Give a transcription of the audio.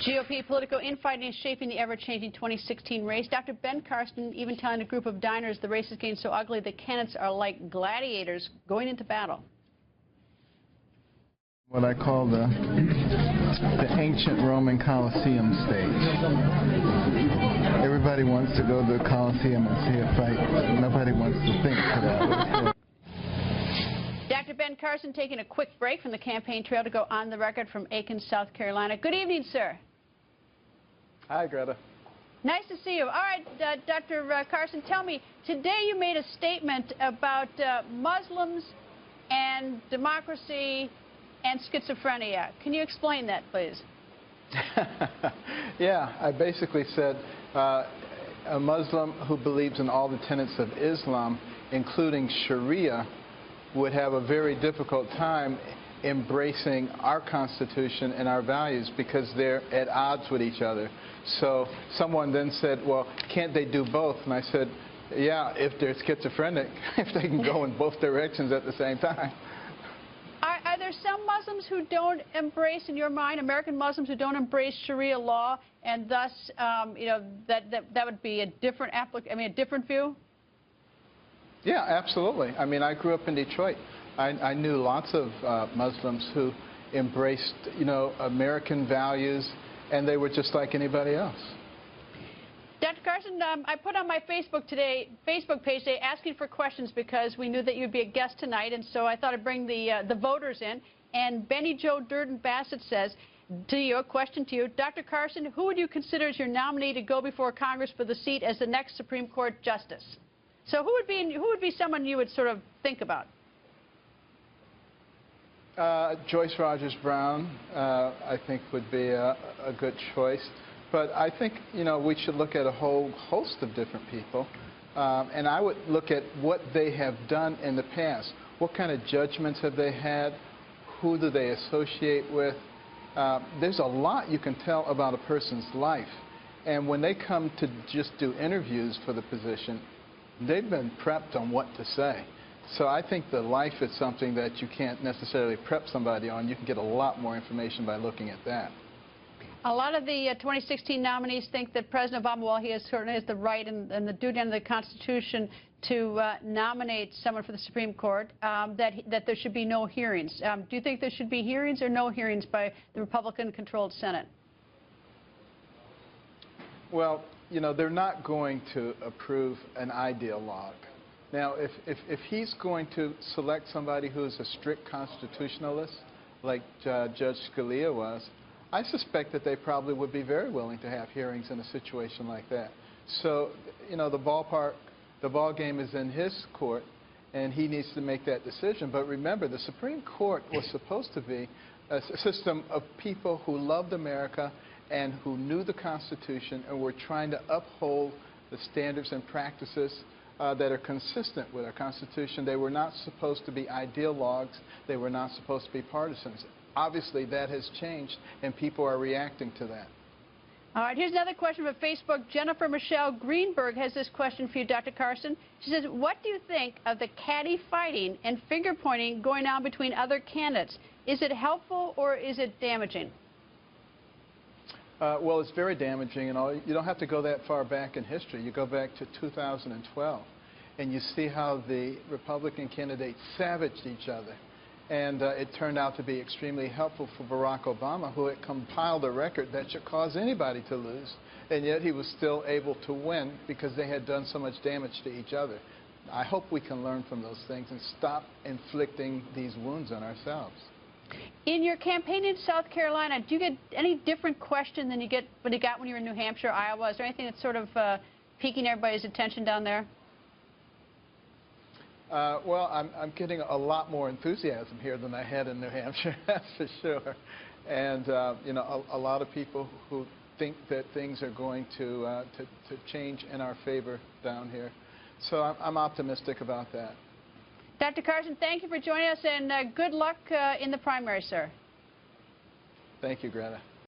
GOP political infighting is shaping the ever-changing 2016 race. Dr. Ben Carson even telling a group of diners the race is getting so ugly that candidates are like gladiators going into battle. What I call the ancient Roman Colosseum stage. Everybody wants to go to the Colosseum and see a fight. Nobody wants to think to that. Dr. Ben Carson taking a quick break from the campaign trail to go on the record from Aiken, South Carolina. Good evening, sir. Hi, Greta. Nice to see you. All right, Dr. Carson, tell me, today you made a statement about Muslims and democracy and schizophrenia. Can you explain that, please? Yeah, I basically said a Muslim who believes in all the tenets of Islam, including Sharia, would have a very difficult time embracing our Constitution and our values because they're at odds with each other. So someone then said, well, can't they do both? And I said, yeah, if they're schizophrenic, if they can go in both directions at the same time. Are there some Muslims who don't embrace, in your mind, American Muslims who don't embrace Sharia law, and thus, you know, that would be a different a different view? Yeah, absolutely. I mean, I grew up in Detroit. I knew lots of Muslims who embraced, you know, American values, and they were just like anybody else. Dr. Carson, I put on my Facebook page today asking for questions because we knew that you'd be a guest tonight, and so I thought I'd bring the voters in. And Benny Joe Durden Bassett says, to you, a question to you, Dr. Carson, who would you consider as your nominee to go before Congress for the seat as the next Supreme Court justice? So who would be someone you would sort of think about? Joyce Rogers Brown, I think, would be a good choice. But I think, you know, we should look at a whole host of different people. And I would look at what they have done in the past. What kind of judgments have they had? Who do they associate with? There's a lot you can tell about a person's life. And when they come to just do interviews for the position, they've been prepped on what to say. So I think the life is something that you can't necessarily prep somebody on. You can get a lot more information by looking at that. A lot of the 2016 nominees think that President Obama, while he certainly has the right and the duty under the Constitution to nominate someone for the Supreme Court, that there should be no hearings. Do you think there should be hearings or no hearings by the Republican-controlled Senate? Well, you know, they're not going to approve an ideologue. Now, if he's going to select somebody who's a strict constitutionalist, like Judge Scalia was, I suspect that they probably would be very willing to have hearings in a situation like that. So, you know, the ball game is in his court, and he needs to make that decision. But remember, the Supreme Court was supposed to be a system of people who loved America and who knew the Constitution and were trying to uphold the standards and practices that are consistent with our Constitution. They were not supposed to be ideologues. They were not supposed to be partisans. Obviously, that has changed, and people are reacting to that. All right, here's another question from Facebook. Jennifer Michelle Greenberg has this question for you, Dr. Carson. She says, what do you think of the catty fighting and finger-pointing going on between other candidates? Is it helpful or is it damaging? Well, it's very damaging, and you don't have to go that far back in history. You go back to 2012, and you see how the Republican candidates savaged each other. And it turned out to be extremely helpful for Barack Obama, who had compiled a record that should cause anybody to lose, and yet he was still able to win because they had done so much damage to each other. I hope we can learn from those things and stop inflicting these wounds on ourselves. In your campaign in South Carolina, do you get any different question than you got when you were in New Hampshire, Iowa? Is there anything that's sort of piquing everybody's attention down there? Well, I'm getting a lot more enthusiasm here than I had in New Hampshire, that's for sure. And, you know, a lot of people who think that things are going to change in our favor down here. So I'm optimistic about that. Dr. Carson, thank you for joining us, and good luck in the primary, sir. Thank you, Greta.